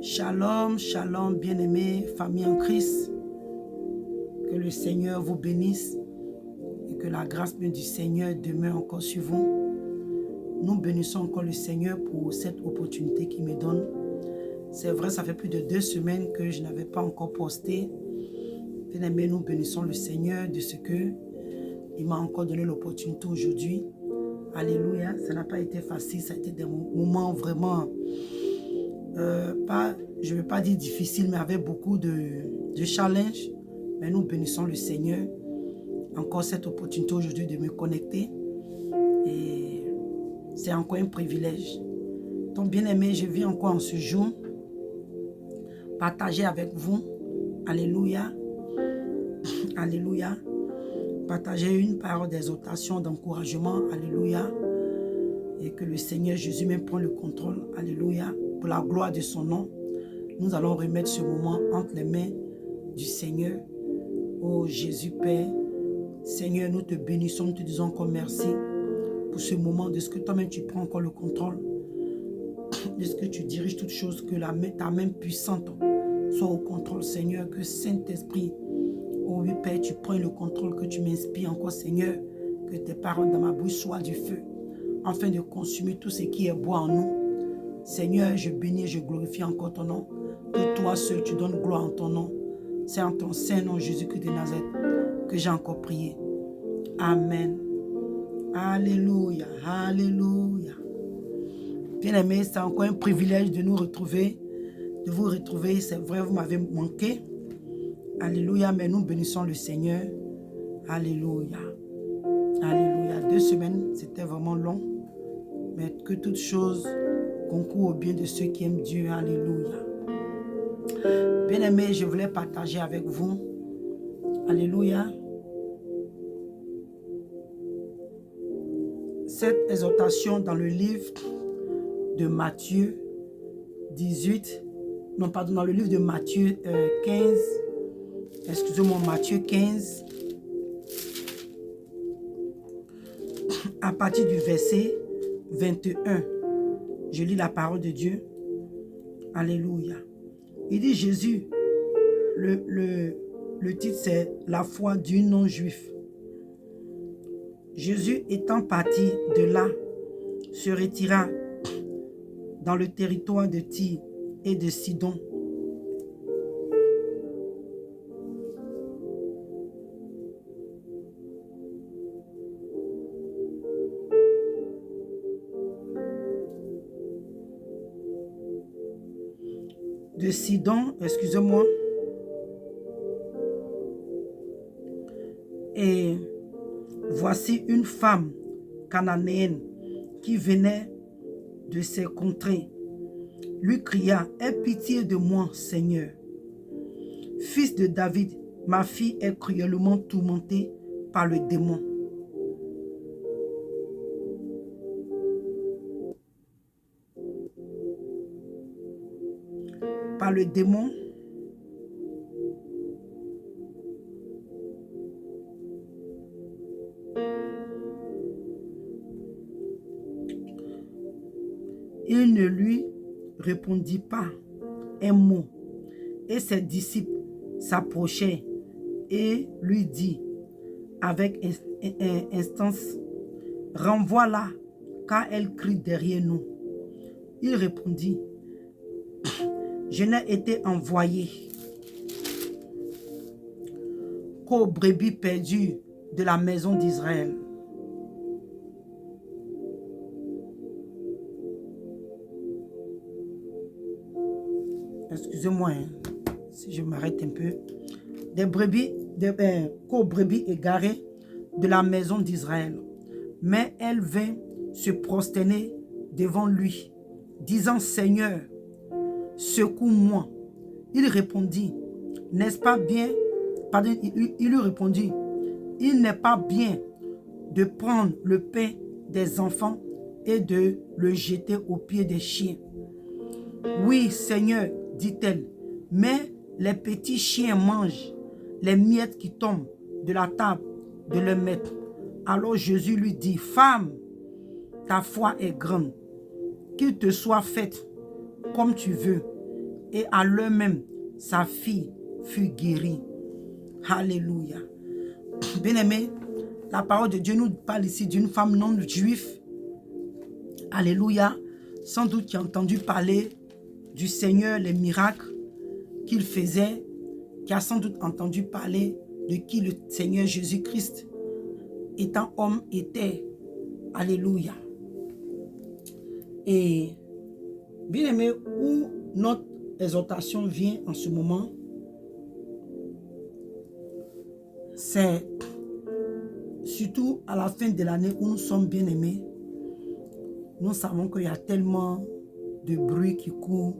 Shalom, shalom, bien-aimés, famille en Christ. Que le Seigneur vous bénisse et que la grâce du Seigneur demeure encore sur vous. Nous bénissons encore le Seigneur pour cette opportunité qu'il me donne. C'est vrai, ça fait plus de 2 semaines que je n'avais pas encore posté. Bien-aimés, nous bénissons le Seigneur de ce que il m'a encore donné l'opportunité aujourd'hui. Alléluia, ça n'a pas été facile, ça a été des moments vraiment, je ne vais pas dire difficile, mais avec beaucoup de challenges. Mais nous bénissons le Seigneur. Encore cette opportunité aujourd'hui de me connecter. Et c'est encore un privilège. Donc bien aimé, je viens encore en ce jour partager avec vous. Alléluia. Alléluia. Partager une parole d'exhortation, d'encouragement. Alléluia. Et que le Seigneur Jésus même prend le contrôle. Alléluia. Pour la gloire de son nom. Nous allons remettre ce moment entre les mains du Seigneur. Oh Jésus Père. Seigneur, nous te bénissons, nous te disons encore merci pour ce moment, de ce que toi-même tu prends encore le contrôle, de ce que tu diriges toutes choses, que ta main puissante soit au contrôle, Seigneur, que Saint-Esprit, oh oui Père, tu prends le contrôle, que tu m'inspires encore, Seigneur, que tes paroles dans ma bouche soient du feu, afin de consumer tout ce qui est bois en nous. Seigneur, je bénis, je glorifie encore ton nom, que toi seul tu donnes gloire en ton nom. C'est en ton saint nom, Jésus-Christ de Nazareth, que j'ai encore prié. Amen. Alléluia. Alléluia. Bien-aimés, c'est encore un privilège de nous retrouver, de vous retrouver. C'est vrai, vous m'avez manqué. Alléluia, mais nous bénissons le Seigneur. Alléluia. Alléluia. 2 semaines, c'était vraiment long. Mais que toutes choses concourent au bien de ceux qui aiment Dieu. Alléluia. Bien-aimés, je voulais partager avec vous. Alléluia. Cette exhortation dans le livre de Matthieu 18, non pardon, dans le livre de Matthieu 15, excusez-moi, Matthieu 15, à partir du verset 21, je lis la parole de Dieu. Alléluia. Il dit Jésus, le titre c'est la foi du non-juif. Jésus étant parti de là, se retira dans le territoire de Tyr et de Sidon. De Sidon, excusez-moi. Et voici une femme cananéenne qui venait de ces contrées, lui cria, « Aie pitié de moi, Seigneur. Fils de David, ma fille est cruellement tourmentée par le démon. » Par le démon. Il ne lui répondit pas un mot, et ses disciples s'approchaient et lui dit avec instance, « Renvoie-la, car elle crie derrière nous. » Il répondit, « Je n'ai été envoyé qu'aux brebis perdues de la maison d'Israël. » Excusez-moi, si je m'arrête un peu. Qu'aux brebis égarées de la maison d'Israël. Mais elle vint se prosterner devant lui, disant, « Seigneur, secoue-moi. » Il répondit, « N'est-ce pas bien? » Pardon, il lui répondit, « Il n'est pas bien de prendre le pain des enfants et de le jeter aux pieds des chiens. » « Oui, Seigneur, dit-elle, mais les petits chiens mangent les miettes qui tombent de la table de leur maître. » Alors Jésus lui dit, « Femme, ta foi est grande, qu'il te soit fait comme tu veux. » Et à l'heure même, sa fille fut guérie. Alléluia. Bien-aimé, la parole de Dieu nous parle ici d'une femme non juive. Alléluia. Sans doute qui a entendu parler du Seigneur, les miracles qu'il faisait, qui a sans doute entendu parler de qui le Seigneur Jésus-Christ, étant homme, était. Alléluia. Et bien aimé, où notre exhortation vient en ce moment, c'est surtout à la fin de l'année où nous sommes bien aimés. Nous savons qu'il y a tellement de bruit qui court,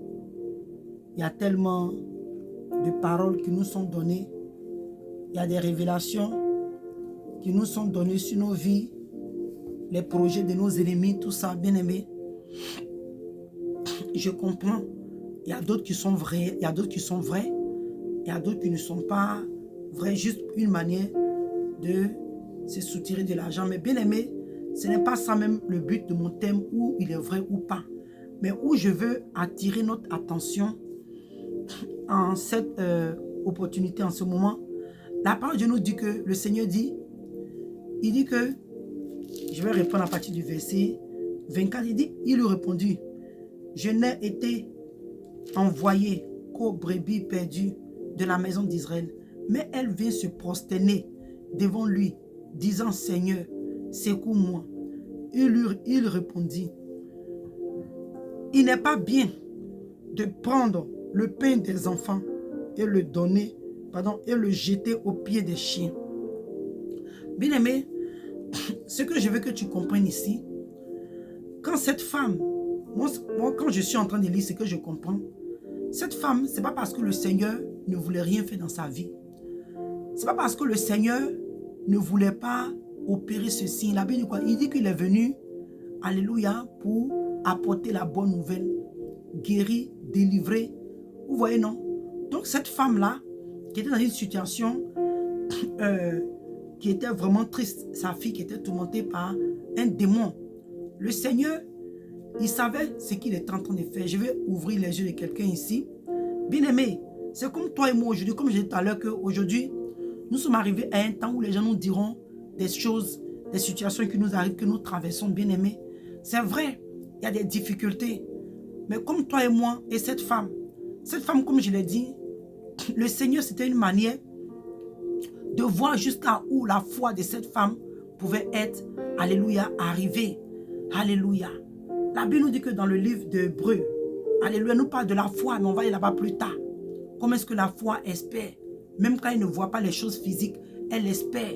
il y a tellement de paroles qui nous sont données, il y a des révélations qui nous sont données sur nos vies, les projets de nos ennemis, tout ça, bien aimé. Je comprends, il y a d'autres qui sont vrais, il y a d'autres qui sont vrais, il y a d'autres qui ne sont pas vrais, juste une manière de se soutirer de l'argent. Mais bien aimé, ce n'est pas ça même le but de mon thème, où il est vrai ou pas, mais où je veux attirer notre attention en cette opportunité, en ce moment. La parole de Dieu nous dit que le Seigneur dit, il dit que, je vais répondre à partir du verset 24, il dit, il lui répondit, je n'ai été envoyé qu'aux brebis perdues de la maison d'Israël, mais elle vient se prosterner devant lui, disant, Seigneur, secoue-moi. Il répondit, il n'est pas bien de prendre le pain des enfants et le donner, et le jeter aux pieds des chiens. Bien aimé, ce que je veux que tu comprennes ici, quand cette femme, moi quand je suis en train de lire ce que je comprends, cette femme, ce n'est pas parce que le Seigneur ne voulait rien faire dans sa vie. Ce n'est pas parce que le Seigneur ne voulait pas opérer ce signe. La Bible dit quoi? Il dit qu'il est venu, alléluia, pour apporter la bonne nouvelle, guérir, délivrer. Vous voyez, non? Donc cette femme-là, qui était dans une situation qui était vraiment triste, sa fille qui était tourmentée par un démon. Le Seigneur, il savait ce qu'il était en train de faire. Je vais ouvrir les yeux de quelqu'un ici. Bien aimé, c'est comme toi et moi aujourd'hui, comme j'ai dit tout à l'heure, qu'aujourd'hui, nous sommes arrivés à un temps où les gens nous diront des choses, des situations qui nous arrivent, que nous traversons, bien aimé. C'est vrai, il y a des difficultés. Mais comme toi et moi et cette femme, comme je l'ai dit, le Seigneur, c'était une manière de voir jusqu'à où la foi de cette femme pouvait être, alléluia, arrivée. Alléluia. La Bible nous dit que dans le livre d'Hébreux, alléluia, nous parle de la foi, mais on va aller là-bas plus tard. Comment est-ce que la foi espère? Même quand elle ne voit pas les choses physiques, elle espère.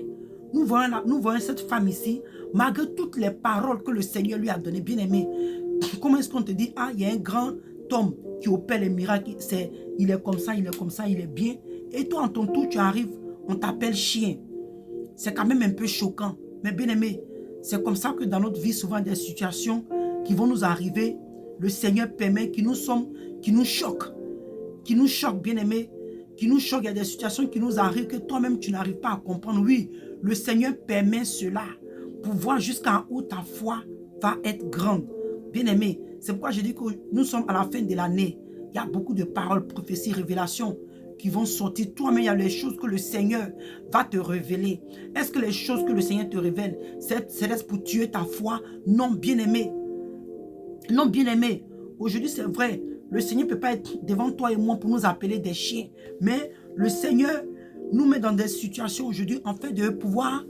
Nous voyons cette femme ici, malgré toutes les paroles que le Seigneur lui a données, bien aimé. Comment est-ce qu'on te dit, ah, il y a un grand homme qui opère les miracles, il est comme ça, il est comme ça, il est bien. Et toi, en ton tour, tu arrives, on t'appelle chien. C'est quand même un peu choquant. Mais bien aimé, c'est comme ça que dans notre vie, souvent des situations qui vont nous arriver, le Seigneur permet, qui nous choquent, bien aimé, qui nous choquent. Il y a des situations qui nous arrivent que toi-même, tu n'arrives pas à comprendre. Oui, le Seigneur permet cela pour voir jusqu'à où ta foi va être grande. Bien aimé, c'est pourquoi je dis que nous sommes à la fin de l'année. Il y a beaucoup de paroles, prophéties, révélations qui vont sortir. Toi-même, il y a les choses que le Seigneur va te révéler. Est-ce que les choses que le Seigneur te révèle, c'est pour tuer ta foi? Non, bien aimé. Non, bien aimé. Aujourd'hui, c'est vrai. Le Seigneur ne peut pas être devant toi et moi pour nous appeler des chiens. Mais le Seigneur nous met dans des situations aujourd'hui en fait de pouvoir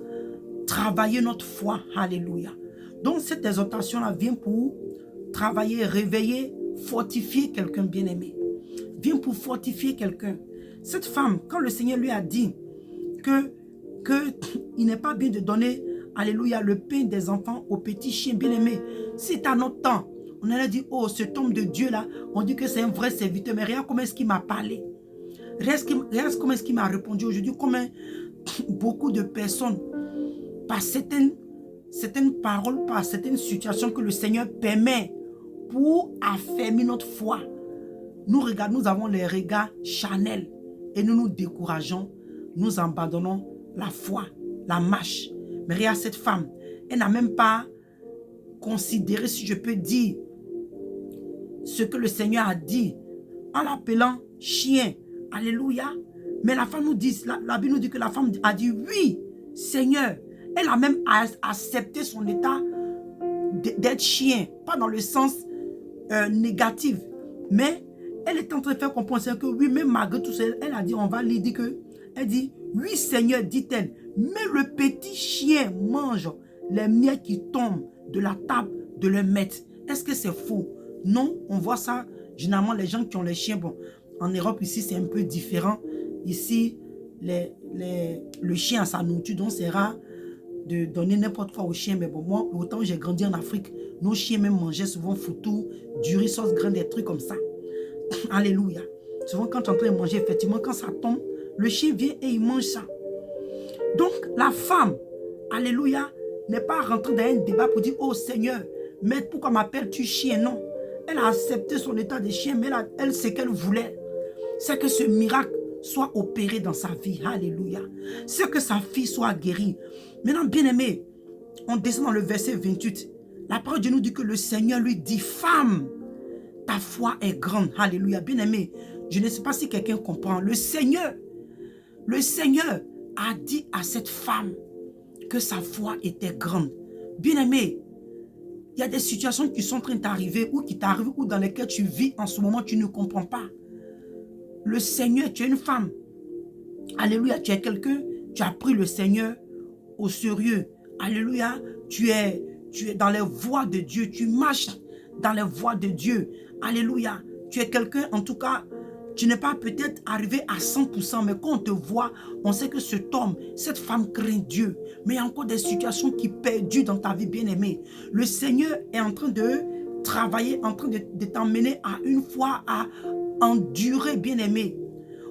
travailler notre foi. Alléluia. Donc, cette exhortation-là vient pour travailler, réveiller, fortifier quelqu'un bien-aimé. Vient pour fortifier quelqu'un. Cette femme, quand le Seigneur lui a dit qu'il n'est pas bien de donner, alléluia, le pain des enfants aux petits chiens bien-aimés. C'est à notre temps. On allait dire, oh, cet homme de Dieu-là, on dit que c'est un vrai serviteur. Mais regarde comment est-ce qu'il m'a parlé. Regarde comment est-ce qu'il m'a répondu aujourd'hui. Comment beaucoup de personnes, par certaines paroles, par certaines situations que le Seigneur permet pour affermir notre foi. Nous regardons, nous avons les regards charnels et nous nous décourageons, nous abandonnons la foi, la marche. Mais regarde cette femme, elle n'a même pas considéré, si je peux dire, ce que le Seigneur a dit en l'appelant chien. Alléluia. Mais la femme nous dit, la Bible nous dit que la femme a dit oui, Seigneur. Elle a même accepté son état d'être chien. Pas dans le sens négatif. Mais elle est en train de faire comprendre que oui, même malgré tout ça, elle a dit, on va lui dire que, elle dit, oui Seigneur, dit-elle, mais le petit chien mange les miettes qui tombent de la table de leur maître. Est-ce que c'est faux? Non, on voit ça, généralement les gens qui ont les chiens, bon, en Europe ici c'est un peu différent. Ici, le chien a sa nourriture, donc c'est rare de donner n'importe quoi au chien. Mais bon, moi, autant j'ai grandi en Afrique, nos chiens même mangeaient souvent foutou, du riz sauce grain, des trucs comme ça. Alléluia. Souvent quand tu es en train de manger, effectivement, quand ça tombe, le chien vient et il mange ça. Donc, la femme, alléluia, n'est pas rentrée dans un débat pour dire, oh Seigneur, mais pourquoi m'appelles-tu chien? Non. Elle a accepté son état de chien, mais elle, ce qu'elle voulait, c'est que ce miracle soit opéré dans sa vie. Alléluia. C'est que sa fille soit guérie. Maintenant, bien-aimé, on descend dans le verset 28. La parole de Dieu nous dit que le Seigneur lui dit, femme, ta foi est grande. Alléluia. Bien-aimé, je ne sais pas si quelqu'un comprend. Le Seigneur a dit à cette femme que sa foi était grande. Bien-aimé, il y a des situations qui sont en train d'arriver ou qui t'arrivent ou dans lesquelles tu vis en ce moment, tu ne comprends pas. Le Seigneur, tu es une femme. Alléluia, tu es quelqu'un, tu as pris le Seigneur au sérieux. Alléluia, tu es dans les voies de Dieu, tu marches dans les voies de Dieu. Alléluia, tu es quelqu'un, en tout cas, tu n'es pas peut-être arrivé à 100%, mais quand on te voit, on sait que cet homme, cette femme craint Dieu. Mais il y a encore des situations qui perdurent dans ta vie, bien-aimée. Le Seigneur est en train de travailler, en train de t'emmener à une foi à endurer, bien-aimé.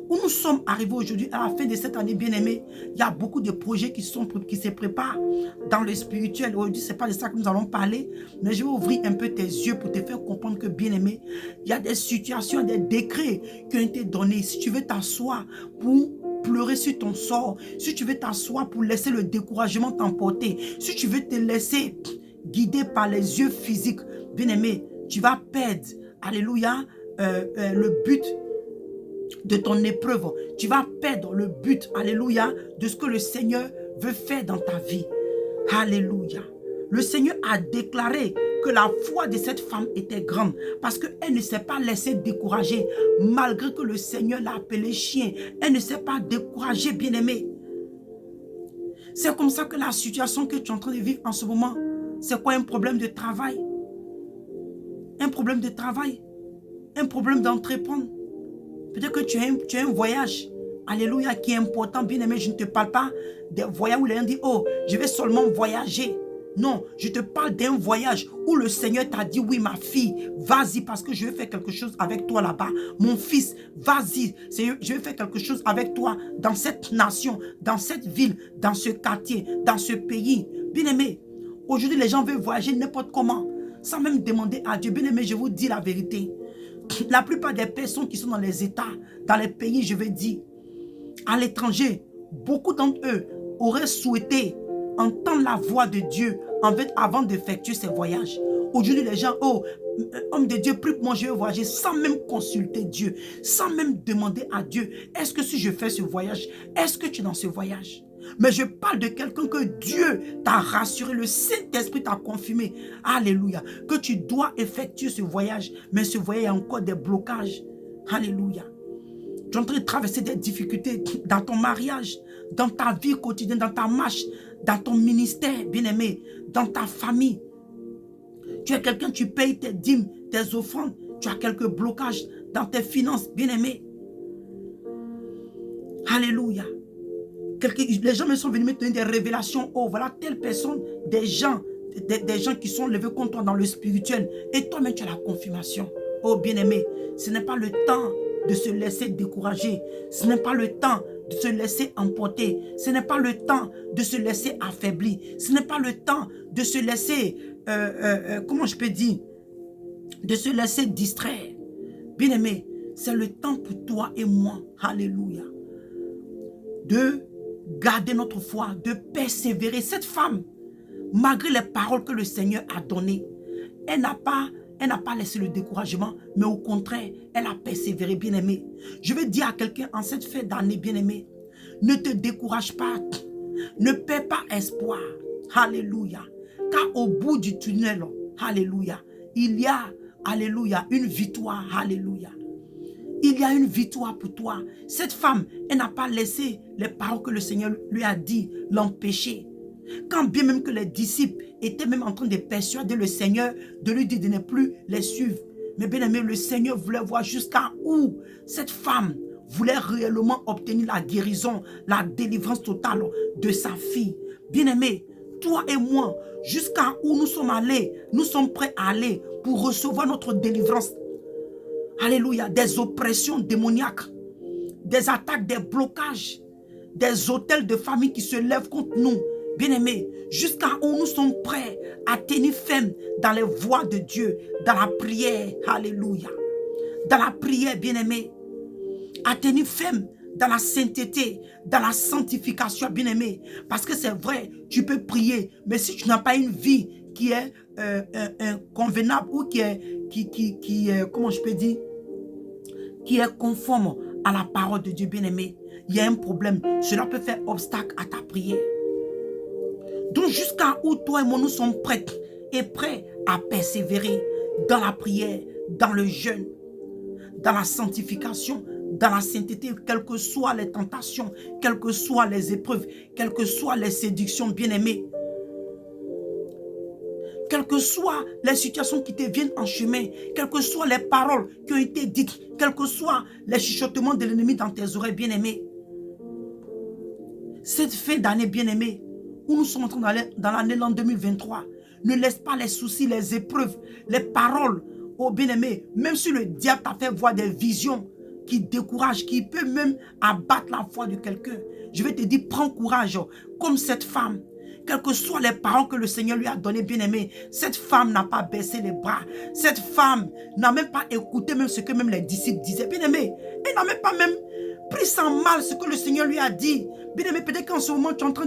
Où nous sommes arrivés aujourd'hui, à la fin de cette année, bien-aimé, il y a beaucoup de projets qui se préparent dans le spirituel. Aujourd'hui, ce n'est pas de ça que nous allons parler, mais je vais ouvrir un peu tes yeux pour te faire comprendre que, bien-aimé, il y a des situations, des décrets qui ont été donnés. Si tu veux t'asseoir pour pleurer sur ton sort, si tu veux t'asseoir pour laisser le découragement t'emporter, si tu veux te laisser guider par les yeux physiques, bien-aimé, tu vas perdre, alléluia, le but de ton épreuve. Tu vas perdre le but, alléluia, de ce que le Seigneur veut faire dans ta vie. Alléluia. Le Seigneur a déclaré que la foi de cette femme était grande parce qu'elle ne s'est pas laissée décourager malgré que le Seigneur l'a appelée chien. Elle ne s'est pas découragée, bien-aimée. C'est comme ça que la situation que tu es en train de vivre en ce moment, c'est quoi? Un problème de travail? Un problème de travail? Un problème d'entreprendre? Peut-être que tu as un voyage, alléluia, qui est important, bien aimé. Je ne te parle pas des voyages où les gens disent, oh, je vais seulement voyager. Non, je te parle d'un voyage où le Seigneur t'a dit, oui, ma fille, vas-y parce que je vais faire quelque chose avec toi là-bas. Mon fils, vas-y, je vais faire quelque chose avec toi dans cette nation, dans cette ville, dans ce quartier, dans ce pays. Bien aimé, aujourd'hui, les gens veulent voyager n'importe comment, sans même demander à Dieu. Bien aimé, je vous dis la vérité. La plupart des personnes qui sont dans les États, dans les pays, je veux dire, à l'étranger, beaucoup d'entre eux auraient souhaité entendre la voix de Dieu avant d'effectuer ces voyages. Aujourd'hui, les gens, oh, homme de Dieu, prie pour moi, je vais voyager sans même consulter Dieu, sans même demander à Dieu, est-ce que si je fais ce voyage, est-ce que tu es dans ce voyage? Mais je parle de quelqu'un que Dieu t'a rassuré, le Saint-Esprit t'a confirmé, alléluia, que tu dois effectuer ce voyage. Mais ce voyage, il y a encore des blocages, alléluia. Tu es en train de traverser des difficultés dans ton mariage, dans ta vie quotidienne, dans ta marche, dans ton ministère, bien-aimé, dans ta famille. Tu es quelqu'un, tu payes tes dîmes, tes offrandes, tu as quelques blocages dans tes finances, bien-aimé. Alléluia. Les gens me sont venus me donner des révélations. Oh, voilà telle personne, des gens qui sont levés contre toi dans le spirituel. Et toi-même, tu as la confirmation. Oh, bien-aimé, ce n'est pas le temps de se laisser décourager. Ce n'est pas le temps de se laisser emporter. Ce n'est pas le temps de se laisser affaiblir. Ce n'est pas le temps de se laisser, comment je peux dire, de se laisser distraire. Bien-aimé, c'est le temps pour toi et moi, alléluia, de garder notre foi, de persévérer. Cette femme, malgré les paroles que le Seigneur a données, elle n'a pas elle n'a pas laissé le découragement, mais au contraire, elle a persévéré, bien-aimé. Je veux dire à quelqu'un en cette fin d'année, bien-aimé, ne te décourage pas, ne perds pas espoir. Alléluia. Car au bout du tunnel, alléluia, il y a, alléluia, une victoire, alléluia. Il y a une victoire pour toi. Cette femme, elle n'a pas laissé les paroles que le Seigneur lui a dit l'empêcher. Quand bien même que les disciples étaient même en train de persuader le Seigneur de lui dire de ne plus les suivre. Mais bien aimé, le Seigneur voulait voir jusqu'à où cette femme voulait réellement obtenir la guérison, la délivrance totale de sa fille. Bien aimé, toi et moi, jusqu'à où nous sommes allés, nous sommes prêts à aller pour recevoir notre délivrance. Alléluia, des oppressions démoniaques, des attaques, des blocages, des hôtels de famille qui se lèvent contre nous. Bien-aimés, jusqu'à où nous sommes prêts à tenir ferme dans les voies de Dieu, dans la prière. Alléluia. Dans la prière, bien-aimés, à tenir ferme dans la sainteté, dans la sanctification, bien-aimé. Parce que c'est vrai, tu peux prier, mais si tu n'as pas une vie qui est convenable ou qui est, comment je peux dire, qui est conforme à la parole de Dieu, bien-aimé, il y a un problème. Cela peut faire obstacle à ta prière. Donc jusqu'à où toi et moi nous sommes prêts et prêts à persévérer dans la prière, dans le jeûne, dans la sanctification, dans la sainteté, quelles que soient les tentations, quelles que soient les épreuves, quelles que soient les séductions, bien-aimées, quelles que soient les situations qui te viennent en chemin, quelles que soient les paroles qui ont été dites, quels que soient les chuchotements de l'ennemi dans tes oreilles, bien-aimées. Cette fin d'année, bien-aimée, où nous sommes en train d'aller dans l'année 2023, ne laisse pas les soucis, les épreuves, les paroles, oh bien-aimé, même si le diable t'a fait voir des visions qui découragent, qui peut même abattre la foi de quelqu'un, je vais te dire, prends courage, comme cette femme. Quelles que soient les paroles que le Seigneur lui a données, bien-aimé, cette femme n'a pas baissé les bras. Cette femme n'a même pas écouté même ce que même les disciples disaient. Bien-aimé, elle n'a même pas pris sans mal ce que le Seigneur lui a dit. Bien-aimé, peut-être qu'en ce moment, tu es en train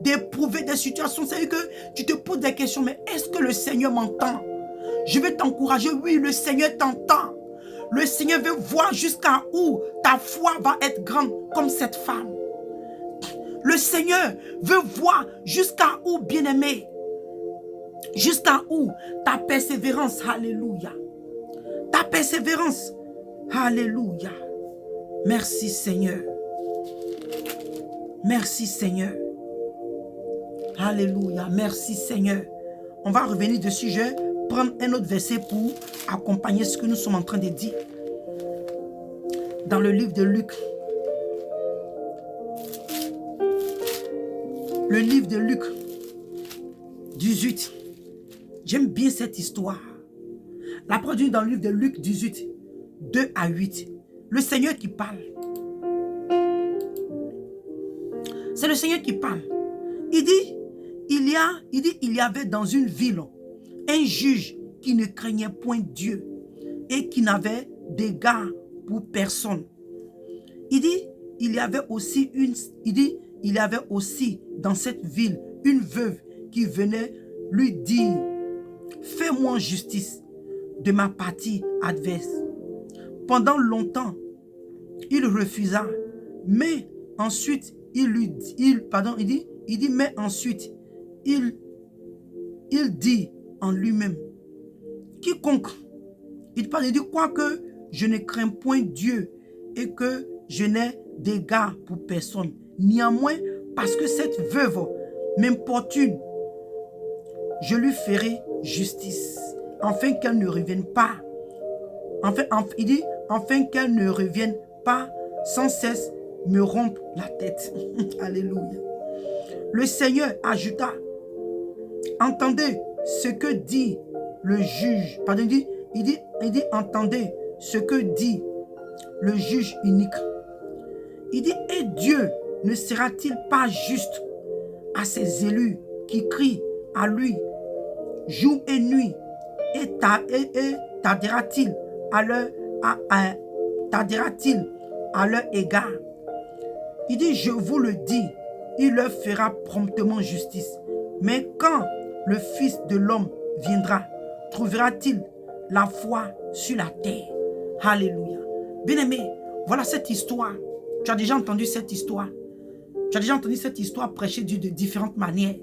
d'éprouver des situations. C'est-à-dire que tu te poses des questions, mais est-ce que le Seigneur m'entend? Je vais t'encourager. Oui, le Seigneur t'entend. Le Seigneur veut voir jusqu'à où ta foi va être grande comme cette femme. Le Seigneur veut voir jusqu'à où, bien-aimé, jusqu'à où ta persévérance, alléluia. Ta persévérance, alléluia. Merci Seigneur. Merci Seigneur. Alléluia. Merci Seigneur. On va revenir dessus. Je vais prendre un autre verset pour accompagner ce que nous sommes en train de dire. Dans le livre de Luc. Le livre de Luc 18. J'aime bien cette histoire. La produit dans le livre de Luc 18, 2 à 8. Le Seigneur qui parle. C'est le Seigneur qui parle. Il dit, il y avait dans une ville un juge qui ne craignait point Dieu et qui n'avait d'égard pour personne. Il dit, il y avait aussi dans cette ville une veuve qui venait lui dire, fais-moi justice de ma partie adverse. Pendant longtemps, il refusa, mais ensuite il dit en lui-même, quiconque, il dit, quoique je ne crains point Dieu et que je n'ai d'égard pour personne, néanmoins, parce que cette veuve m'importune, je lui ferai justice, afin qu'elle ne revienne pas. Il dit, afin qu'elle ne revienne pas sans cesse me rompre la tête. Alléluia. Le Seigneur ajouta, entendez ce que dit le juge. Pardon, il dit, entendez ce que dit le juge unique. Il dit, et Dieu ne sera-t-il pas juste à ses élus qui crient à lui jour et nuit, et tardera-t-il à leur égard? Il dit, je vous le dis, il leur fera promptement justice. Mais quand le Fils de l'homme viendra, trouvera-t-il la foi sur la terre. Alléluia. Bien-aimé, voilà cette histoire. Tu as déjà entendu cette histoire. Tu as déjà entendu cette histoire prêchée de différentes manières.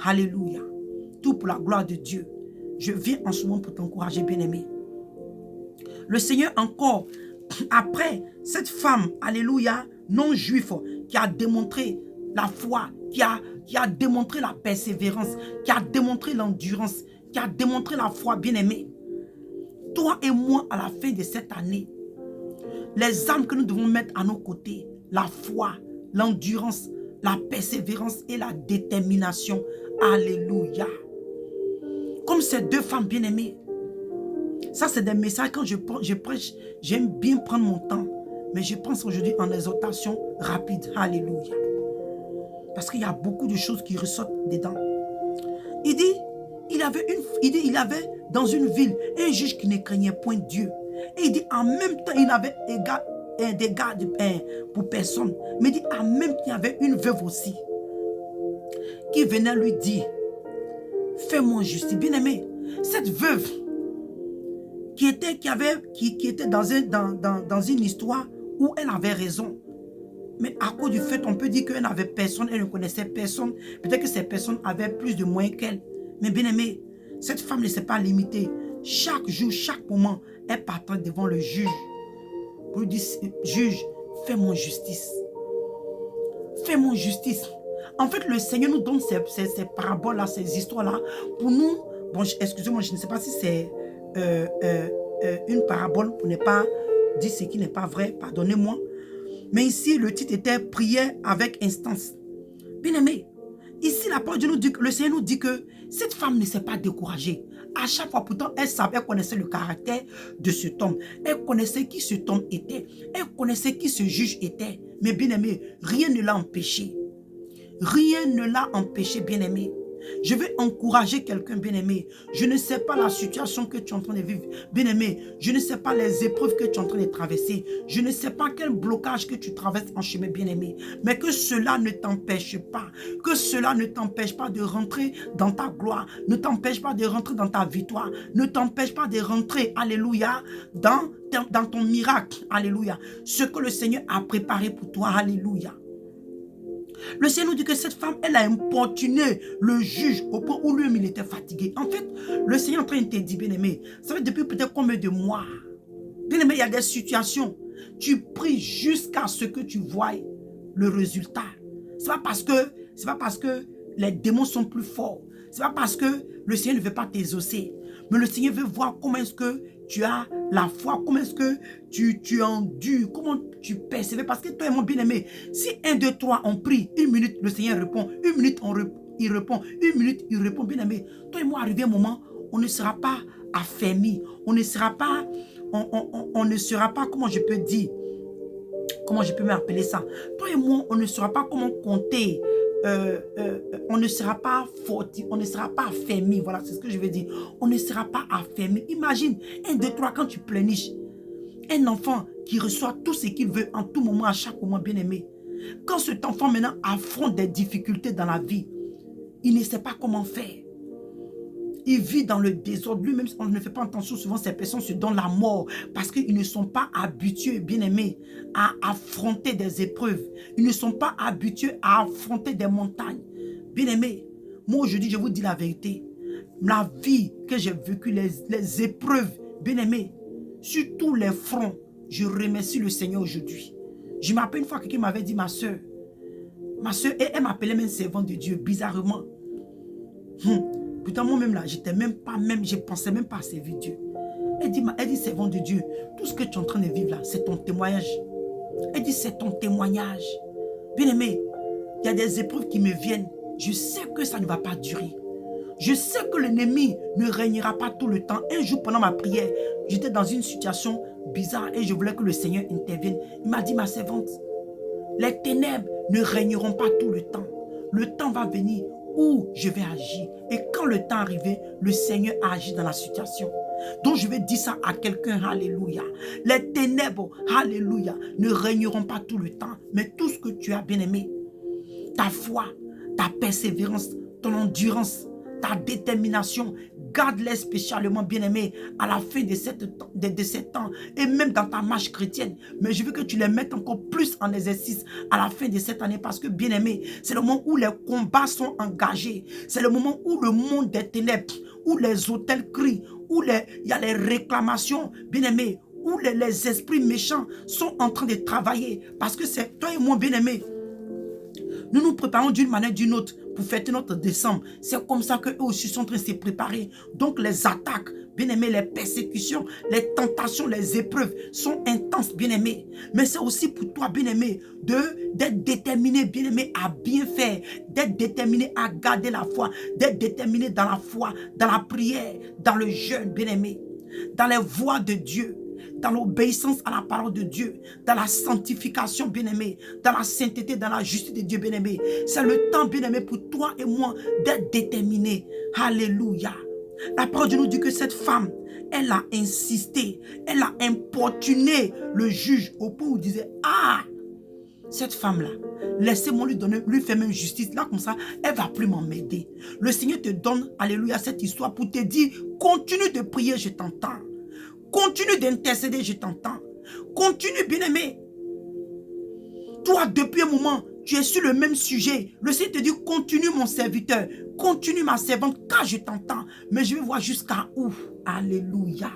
Alléluia. Tout pour la gloire de Dieu. Je viens en ce moment pour t'encourager, bien-aimé. Le Seigneur encore, après cette femme, alléluia, non-juif, qui a démontré la foi, qui a démontré la persévérance, qui a démontré l'endurance, qui a démontré la foi, bien-aimé. Toi et moi, à la fin de cette année, les armes que nous devons mettre à nos côtés, la foi, l'endurance, la persévérance et la détermination. Alléluia. Comme ces deux femmes bien-aimées. Ça, c'est des messages, quand je prêche, j'aime bien prendre mon temps. Mais je pense aujourd'hui en exhortation rapide. Alléluia. Parce qu'il y a beaucoup de choses qui ressortent dedans. Il dit, il avait dans une ville un juge qui ne craignait point Dieu. Et il dit, en même temps, il n'avait des gardes pour personne. Mais il dit, en même temps, il y avait une veuve aussi qui venait lui dire, fais-moi justice. Bien-aimé, cette veuve qui était dans une histoire où elle avait raison. Mais à cause du fait, on peut dire qu'elle n'avait personne, elle ne connaissait personne. Peut-être que ces personnes avaient plus de moyens qu'elle. Mais bien aimé, cette femme ne s'est pas limitée. Chaque jour, chaque moment, elle partait devant le juge. Pour lui dire, juge, fais-moi justice. Fais-moi justice. En fait, le Seigneur nous donne ces paraboles-là, ces histoires-là, pour nous. Bon, excusez-moi, je ne sais pas si c'est une parabole pour ne pas dire ce qui n'est pas vrai, pardonnez-moi. Mais ici, le titre était prière avec instance. Bien aimé, ici, la parole de Dieu nous dit, le Seigneur nous dit que cette femme ne s'est pas découragée. À chaque fois, pourtant, elle connaissait le caractère de cet homme. Elle connaissait qui cet homme était. Elle connaissait qui ce juge était. Mais bien aimé, rien ne l'a empêché. Rien ne l'a empêché, bien aimé. Je vais encourager quelqu'un, bien-aimé. Je ne sais pas la situation que tu es en train de vivre, bien-aimé. Je ne sais pas les épreuves que tu es en train de traverser. Je ne sais pas quel blocage que tu traverses en chemin, bien-aimé. Mais que cela ne t'empêche pas. Que cela ne t'empêche pas de rentrer dans ta gloire. Ne t'empêche pas de rentrer dans ta victoire. Ne t'empêche pas de rentrer, alléluia, dans ton miracle. Alléluia. Ce que le Seigneur a préparé pour toi. Alléluia. Le Seigneur nous dit que cette femme, elle a importuné le juge au point où lui-même il était fatigué. En fait, le Seigneur est en train de te dire, bien-aimé, ça fait depuis peut-être combien de mois. Bien-aimé, il y a des situations. Tu pries jusqu'à ce que tu voies le résultat. Ce n'est pas parce que les démons sont plus forts. Ce n'est pas parce que le Seigneur ne veut pas t'exaucer. Mais le Seigneur veut voir comment est-ce que tu as la foi, comment est-ce que tu endures, comment tu persévères. Parce que toi et moi, bien-aimé, si 1, 2, 3, on prie, 1 minute, le Seigneur répond, 1 minute, il répond, 1 minute, il répond, bien-aimé. Toi et moi, arrivé un moment, on ne sera pas affermi, on ne sera pas, comment je peux dire, comment je peux m'appeler ça. Toi et moi, on ne saura pas comment compter. On ne sera pas forti, on ne sera pas affermi. Voilà, c'est ce que je veux dire. On ne sera pas affermi. Imagine, 1, 2, 3, quand tu pleurniches, un enfant qui reçoit tout ce qu'il veut en tout moment, à chaque moment, bien aimé. Quand cet enfant maintenant affronte des difficultés dans la vie, il ne sait pas comment faire. Il vit dans le désordre. Lui-même, on ne fait pas attention. Souvent, ces personnes se donnent la mort parce qu'ils ne sont pas habitués, bien-aimés, à affronter des épreuves. Ils ne sont pas habitués à affronter des montagnes. Bien-aimés, moi aujourd'hui, je vous dis la vérité. La vie que j'ai vécue, les épreuves, bien-aimés, sur tous les fronts, je remercie le Seigneur aujourd'hui. Je m'appelle une fois quelqu'un m'avait dit, ma soeur, elle m'appelait même servante de Dieu, bizarrement. Putain, moi-même là, je pensais même pas à servir Dieu. Elle dit, servant de Dieu, tout ce que tu es en train de vivre là, c'est ton témoignage. Elle dit, c'est ton témoignage. Bien aimé, il y a des épreuves qui me viennent. Je sais que ça ne va pas durer. Je sais que l'ennemi ne régnera pas tout le temps. Un jour, pendant ma prière, j'étais dans une situation bizarre et je voulais que le Seigneur intervienne. Il m'a dit, ma servante, les ténèbres ne régneront pas tout le temps. Le temps va venir où je vais agir. Et quand le temps arrive, le Seigneur agit dans la situation. Donc je vais dire ça à quelqu'un, alléluia. Les ténèbres, alléluia, ne régneront pas tout le temps. Mais tout ce que tu as bien aimé, ta foi, ta persévérance, ton endurance, ta détermination. Garde-les spécialement, bien-aimés, à la fin de ces temps et même dans ta marche chrétienne. Mais je veux que tu les mettes encore plus en exercice à la fin de cette année parce que, bien-aimés, c'est le moment où les combats sont engagés. C'est le moment où le monde des ténèbres, où les autels crient, où il y a les réclamations, bien-aimés, où les esprits méchants sont en train de travailler. Parce que c'est toi et moi, bien-aimés, nous nous préparons d'une manière ou d'une autre pour fêter notre décembre. C'est comme ça qu'eux aussi sont en train de se préparer. Donc les attaques, bien-aimés, les persécutions, les tentations, les épreuves sont intenses, bien-aimés. Mais c'est aussi pour toi, bien-aimé, d'être déterminé, bien-aimé, à bien faire, d'être déterminé à garder la foi, d'être déterminé dans la foi, dans la prière, dans le jeûne, bien-aimé, dans les voies de Dieu, dans l'obéissance à la parole de Dieu, dans la sanctification, bien-aimé, dans la sainteté, dans la justice de Dieu, bien-aimé. C'est le temps, bien-aimé, pour toi et moi d'être déterminés. Alléluia. La parole de nous dit que cette femme, elle a insisté, elle a importuné le juge au point où il disait, ah, cette femme-là, laissez-moi lui faire même justice. Là, comme ça, elle ne va plus m'emmerder. Le Seigneur te donne, alléluia, cette histoire pour te dire, continue de prier, je t'entends. Continue d'intercéder, je t'entends. Continue, bien-aimé. Toi, depuis un moment, tu es sur le même sujet. Le Seigneur te dit, continue mon serviteur. Continue ma servante, car je t'entends. Mais je vais voir jusqu'à où. Alléluia.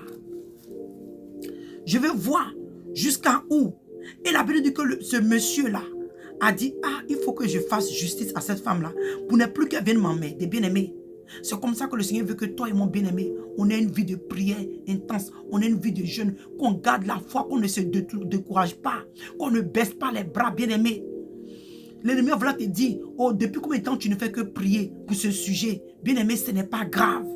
Je vais voir jusqu'à où. Et la Bible dit que ce monsieur-là a dit, ah, il faut que je fasse justice à cette femme-là pour ne plus qu'elle vienne m'emmerder, bien-aimé. C'est comme ça que le Seigneur veut que toi et mon bien-aimé, on ait une vie de prière intense, on ait une vie de jeûne, qu'on garde la foi, qu'on ne se décourage pas, qu'on ne baisse pas les bras, bien-aimé. L'ennemi va te dire, oh, depuis combien de temps tu ne fais que prier pour ce sujet? Bien-aimé, ce n'est pas grave.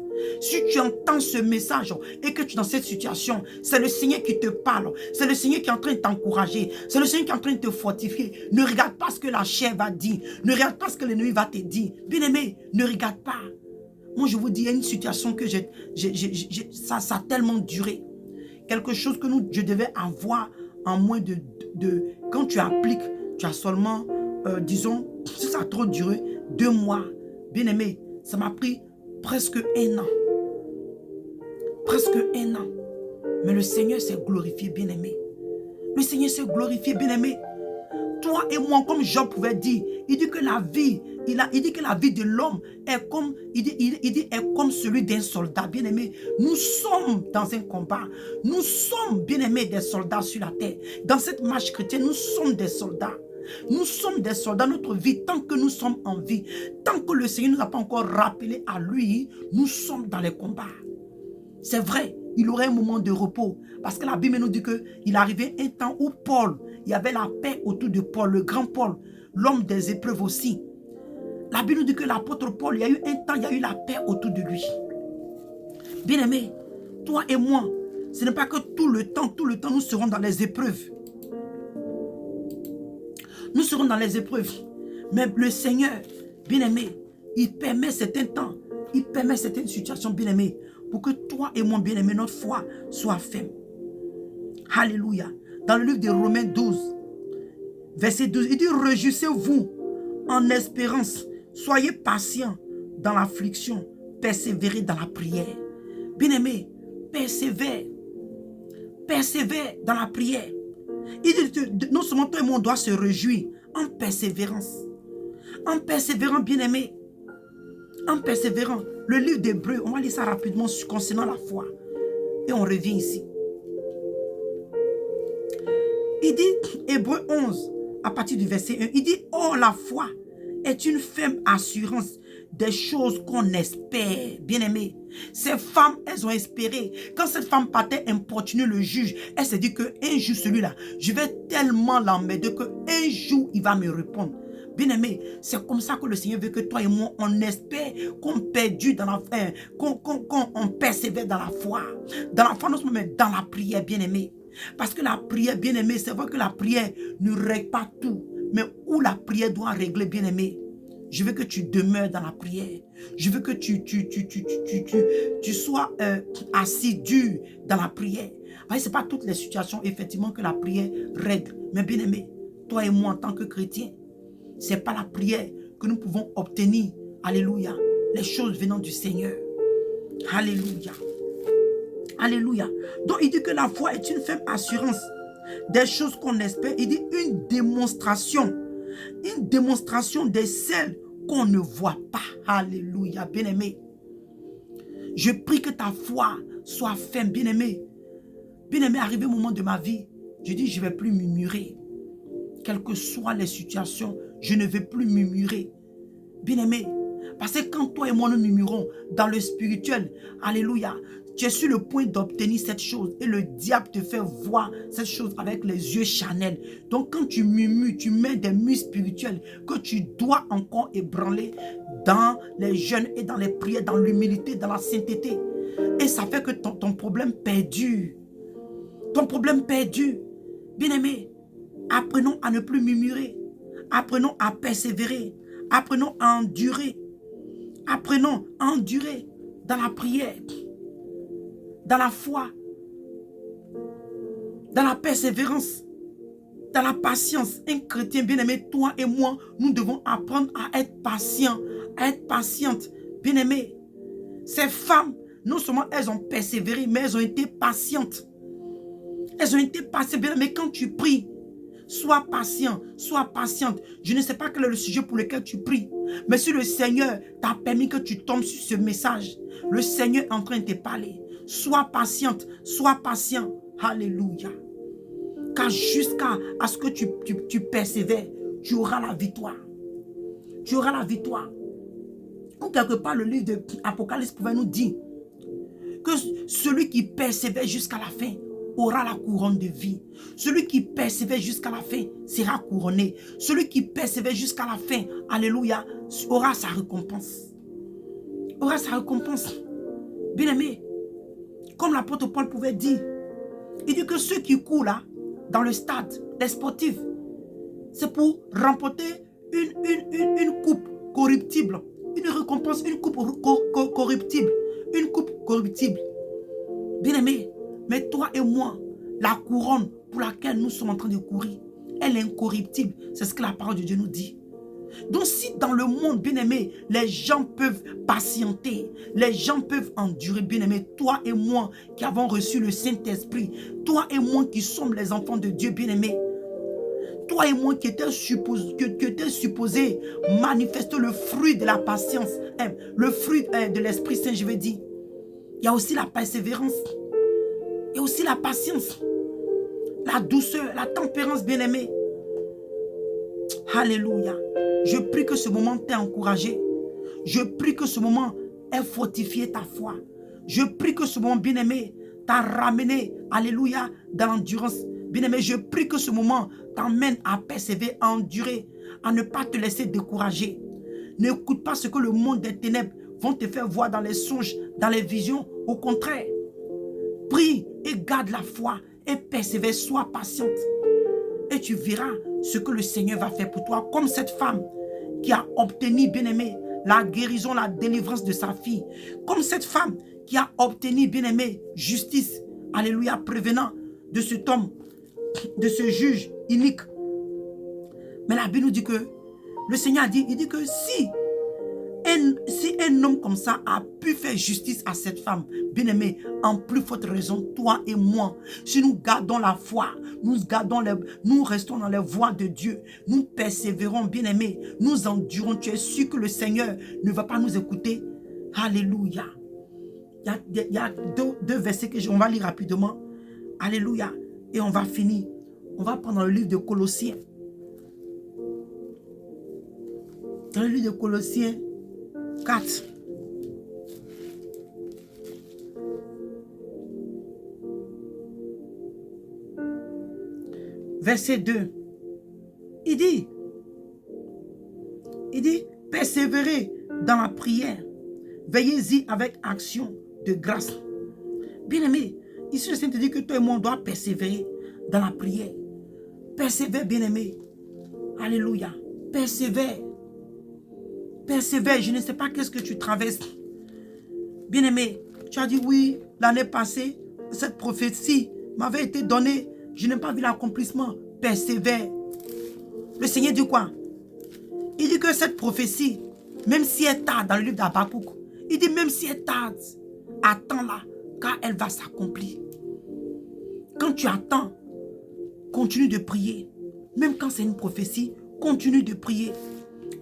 Si tu entends ce message et que tu es dans cette situation, c'est le Seigneur qui te parle. C'est le Seigneur qui est en train de t'encourager. C'est le Seigneur qui est en train de te fortifier. Ne regarde pas ce que la chair va dire. Ne regarde pas ce que l'ennemi va te dire. Bien-aimé, ne regarde pas. Moi, je vous dis, il y a une situation que ça a tellement duré. Quelque chose que je devais avoir en moins de quand tu appliques, tu as seulement, disons, si ça a trop duré, 2 mois. Bien aimé, ça m'a pris presque 1 an. Presque 1 an. Mais le Seigneur s'est glorifié, bien aimé. Le Seigneur s'est glorifié, bien aimé. Toi et moi, comme Job pouvait dire, il dit que la vie, il dit que la vie de l'homme est comme, est comme celui d'un soldat, bien aimé. Nous sommes dans un combat. Nous sommes, bien aimés, des soldats sur la terre. Dans cette marche chrétienne, nous sommes des soldats. Nous sommes des soldats. Notre vie, tant que nous sommes en vie, tant que le Seigneur ne nous a pas encore rappelé à lui, nous sommes dans les combats. C'est vrai, il aurait un moment de repos. Parce que la Bible nous dit qu'il arrivait un temps où Paul, il y avait la paix autour de Paul, le grand Paul, l'homme des épreuves aussi. La Bible nous dit que l'apôtre Paul, il y a eu un temps, il y a eu la paix autour de lui. Bien aimé, toi et moi, ce n'est pas que tout le temps, nous serons dans les épreuves. Nous serons dans les épreuves. Mais le Seigneur, bien aimé, il permet certains temps, il permet certaines situations, bien aimé, pour que toi et moi, bien aimé, notre foi soit ferme. Alléluia. Dans le livre de Romains 12, verset 12, il dit, réjouissez-vous en espérance, soyez patients dans l'affliction, persévérez dans la prière. Bien-aimé, persévère dans la prière. Il dit, non seulement toi et moi, on doit se réjouir en persévérance. En persévérant, bien-aimé. En persévérant. Le livre d'Hébreux, on va lire ça rapidement concernant la foi. Et on revient ici. Il dit, Hébreux 11, à partir du verset 1, il dit, oh, la foi est une ferme assurance des choses qu'on espère. Bien-aimé, ces femmes, elles ont espéré. Quand cette femme partait importuner le juge, elle s'est dit qu'un jour, celui-là, je vais tellement l'emmerder qu'un jour, il va me répondre. Bien-aimé, c'est comme ça que le Seigneur veut que toi et moi, on espère qu'on perdure dans la foi, qu'on persévère dans la foi. Dans la foi, non seulement, mais dans la prière, bien-aimé. Parce que la prière, bien-aimé, c'est vrai que la prière ne règle pas tout. Mais où la prière doit régler, bien-aimé, je veux que tu demeures dans la prière. Je veux que tu sois assidu dans la prière. Ce n'est pas toutes les situations, effectivement, que la prière règle. Mais bien-aimé, toi et moi, en tant que chrétiens, ce n'est pas la prière que nous pouvons obtenir, alléluia, les choses venant du Seigneur. Alléluia. Alléluia. Donc il dit que la foi est une ferme assurance des choses qu'on espère. Il dit une démonstration de celles qu'on ne voit pas. Alléluia, bien-aimé. Je prie que ta foi soit ferme, bien-aimé. Bien-aimé, arrivé au moment de ma vie, je dis je ne vais plus murmurer. Quelles que soient les situations, je ne vais plus murmurer. Bien-aimé, parce que quand toi et moi nous murmurons dans le spirituel, alléluia, tu es sur le point d'obtenir cette chose et le diable te fait voir cette chose avec les yeux charnels. Donc quand tu murmures, tu mets des murs spirituels que tu dois encore ébranler dans les jeûnes et dans les prières, dans l'humilité, dans la sainteté. Et ça fait que ton problème perdure. Ton problème perdure. Bien-aimé, apprenons à ne plus murmurer. Apprenons à persévérer. Apprenons à endurer. Apprenons à endurer dans la prière, dans la foi, dans la persévérance, dans la patience. Un chrétien bien-aimé, toi et moi, nous devons apprendre à être patients, à être patientes. Bien-aimé, ces femmes, non seulement elles ont persévéré, mais elles ont été patientes. Elles ont été patientes. Bien-aimé, quand tu pries, sois patient, sois patiente. Je ne sais pas quel est le sujet pour lequel tu pries. Mais si le Seigneur t'a permis que tu tombes sur ce message, le Seigneur est en train de te parler. Sois patiente, sois patient. Alléluia. Car jusqu'à ce que tu persévères, tu auras la victoire. Tu auras la victoire. Ou quelque part, le livre de l'Apocalypse pouvait nous dire que celui qui persévère jusqu'à la fin aura la couronne de vie. Celui qui persévère jusqu'à la fin sera couronné. Celui qui persévère jusqu'à la fin, alléluia, aura sa récompense. Aura sa récompense. Bien-aimé, comme l'apôtre Paul pouvait dire, il dit que ceux qui courent là, dans le stade, les sportifs, c'est pour remporter une coupe corruptible, une récompense, une coupe corruptible, une coupe corruptible. Bien-aimé, mais toi et moi, la couronne pour laquelle nous sommes en train de courir, elle est incorruptible. C'est ce que la parole de Dieu nous dit. Donc si dans le monde, bien-aimé, les gens peuvent patienter, les gens peuvent endurer, bien-aimé, toi et moi qui avons reçu le Saint-Esprit, toi et moi qui sommes les enfants de Dieu, bien-aimé, toi et moi qui étaient supposés manifester le fruit de la patience, le fruit de l'Esprit Saint, je veux dire, il y a aussi la persévérance, il y a aussi la patience, la douceur, la tempérance, bien-aimé. Alléluia. Je prie que ce moment t'ait encouragé. Je prie que ce moment ait fortifié ta foi. Je prie que ce moment, bien-aimé, t'a ramené, alléluia, dans l'endurance. Bien-aimé, je prie que ce moment t'emmène à persévérer, à endurer, à ne pas te laisser décourager. N'écoute pas ce que le monde des ténèbres vont te faire voir dans les songes, dans les visions. Au contraire, prie et garde la foi et persévère, sois patiente. Et tu verras ce que le Seigneur va faire pour toi. Comme cette femme qui a obtenu, bien-aimé, la guérison, la délivrance de sa fille. Comme cette femme qui a obtenu, bien-aimé, justice. Alléluia, prévenant de cet homme, de ce juge inique. Mais la Bible nous dit que le Seigneur a dit, il dit que si un homme comme ça a pu faire justice à cette femme, bien-aimée, en plus forte raison, toi et moi, si nous gardons la foi, nous restons dans les voies de Dieu, nous persévérons, bien-aimés, nous endurons, tu es sûr que le Seigneur ne va pas nous écouter. Alléluia. Il y a deux versets que on va lire rapidement. Alléluia. Et on va finir. On va prendre le livre de Colossiens. Dans le livre de Colossiens 4. Verset 2. Il dit, persévérez dans la prière, veillez-y avec action de grâce. Bien-aimé, ici le Seigneur te dit que toi et moi on doit persévérer dans la prière. Persévère, bien-aimé. Alléluia. Persévère. Persévère, je ne sais pas qu'est-ce que tu traverses. Bien-aimé, tu as dit oui, l'année passée, cette prophétie m'avait été donnée. Je n'ai pas vu l'accomplissement. Persévère. Le Seigneur dit quoi? Il dit que cette prophétie Même si elle tarde, dans le livre d'Habakkuk, il dit même si elle tarde, attends-la, car elle va s'accomplir. Quand tu attends, continue de prier. Même quand c'est une prophétie, continue de prier.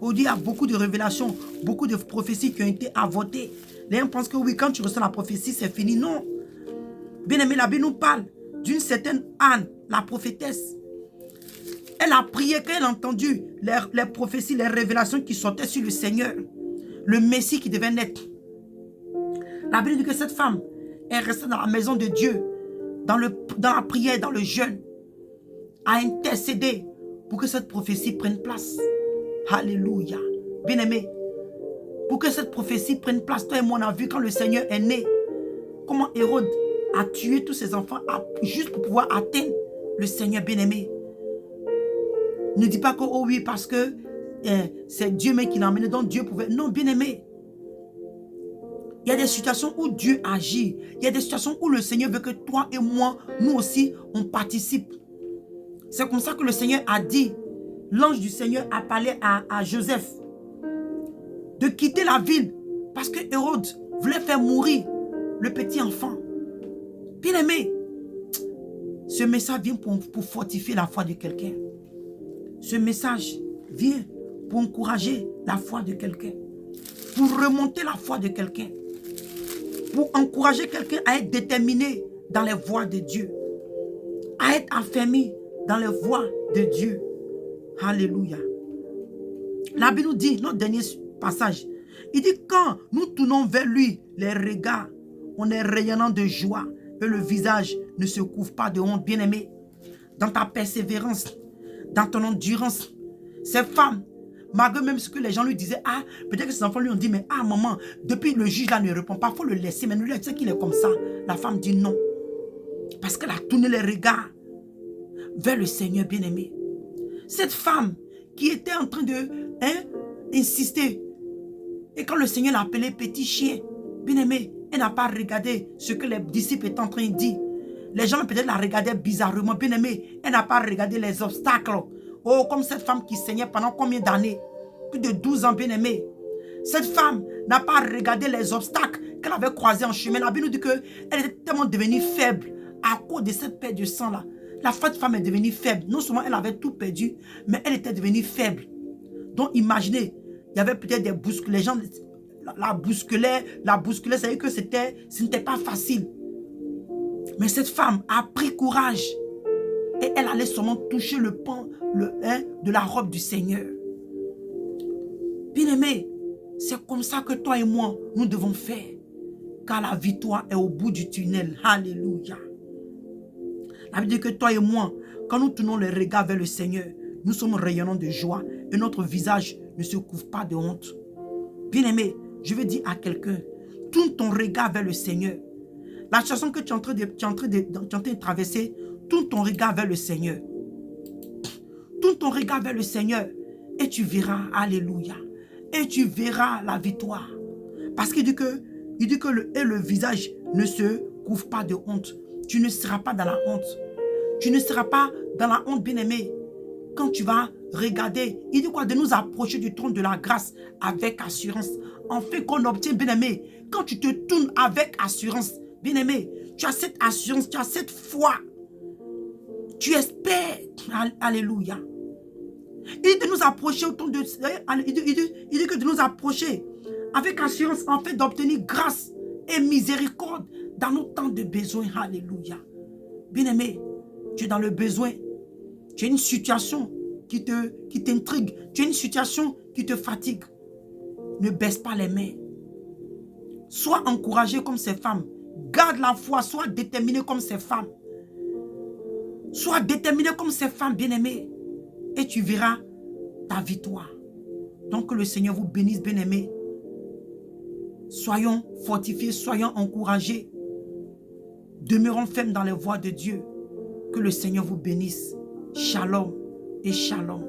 Aujourd'hui, il y a beaucoup de révélations, beaucoup de prophéties qui ont été avortées. Les gens pensent que oui, quand tu reçois la prophétie, c'est fini. Non. Bien aimé, la Bible nous parle d'une certaine Anne, la prophétesse. Elle a prié quand elle a entendu les prophéties, les révélations qui sortaient sur le Seigneur. Le Messie qui devait naître. La Bible dit que cette femme est restée dans la maison de Dieu, dans la prière, dans le jeûne, a intercédé pour que cette prophétie prenne place. Alléluia. Bien-aimé, pour que cette prophétie prenne place, toi et moi on a vu quand le Seigneur est né, comment Hérode a tué tous ses enfants juste pour pouvoir atteindre le Seigneur bien-aimé. Ne dis pas que, oh oui, parce que c'est Dieu même qui l'a emmené, donc Dieu pouvait. Non, bien-aimé. Il y a des situations où Dieu agit. Il y a des situations où le Seigneur veut que toi et moi, nous aussi, on participe. C'est comme ça que le Seigneur a dit, l'ange du Seigneur a parlé à Joseph de quitter la ville parce que Hérode voulait faire mourir le petit enfant. Bien-aimé, ce message vient pour fortifier la foi de quelqu'un. Ce message vient pour encourager la foi de quelqu'un, pour remonter la foi de quelqu'un, pour encourager quelqu'un à être déterminé dans les voies de Dieu, à être affermi dans les voies de Dieu. Alléluia. La Bible nous dit, notre dernier passage, il dit quand nous tournons vers lui les regards, on est rayonnant de joie et le visage ne se couvre pas de honte. Bien-aimé, dans ta persévérance, dans ton endurance, ces femmes, malgré même ce que les gens lui disaient, ah, peut-être que ses enfants lui ont dit, mais ah maman, depuis le juge là ne répond pas, il faut le laisser, mais nous lui disons qu'il est comme ça. La femme dit non, parce qu'elle a tourné les regards vers le Seigneur bien-aimé. Cette femme qui était en train de insister, et quand le Seigneur l'a appelé petit chien, bien-aimé, elle n'a pas regardé ce que les disciples étaient en train de dire. Les gens peut-être la regardaient bizarrement, bien-aimé. Elle n'a pas regardé les obstacles. Oh, comme cette femme qui saignait pendant combien d'années? Plus de 12 ans, bien-aimé. Cette femme n'a pas regardé les obstacles qu'elle avait croisés en chemin. La Bible nous dit qu'elle était tellement devenue faible à cause de cette perte de sang-là. La femme est devenue faible. Non seulement elle avait tout perdu, mais elle était devenue faible. Donc imaginez, il y avait peut-être des bouscules. Les gens la bousculaient, ça veut dire que ce n'était pas facile. Mais cette femme a pris courage et elle allait seulement toucher le pan de la robe du Seigneur. Bien-aimé, c'est comme ça que toi et moi, nous devons faire. Car la victoire est au bout du tunnel. Alléluia. La Bible dit que toi et moi, quand nous tournons les regards vers le Seigneur, nous sommes rayonnants de joie et notre visage ne se couvre pas de honte. Bien-aimé, je veux dire à quelqu'un, tourne ton regard vers le Seigneur. La situation que tu es en train de traverser, tourne ton regard vers le Seigneur. Tourne ton regard vers le Seigneur et tu verras, alléluia, et tu verras la victoire. Parce qu'il dit que le visage ne se couvre pas de honte. Tu ne seras pas dans la honte. Tu ne seras pas dans la honte, bien-aimé. Quand tu vas regarder, il dit quoi? De nous approcher du trône de la grâce avec assurance. En fait qu'on obtient, bien-aimé, quand tu te tournes avec assurance, bien-aimé, tu as cette assurance, tu as cette foi. Tu espères. Alléluia. Il dit de nous approcher autour de... Il dit que de nous approcher avec assurance, en fait, d'obtenir grâce et miséricorde dans nos temps de besoin. Alléluia. Bien-aimé, tu es dans le besoin. Tu as une situation qui t'intrigue. Tu as une situation qui te fatigue. Ne baisse pas les mains. Sois encouragé comme ces femmes. Garde la foi. Sois déterminé comme ces femmes. Sois déterminé comme ces femmes, bien-aimées. Et tu verras ta victoire. Donc que le Seigneur vous bénisse, bien-aimés. Soyons fortifiés, soyons encouragés. Demeurons fermes dans les voies de Dieu. Que le Seigneur vous bénisse. Shalom et shalom.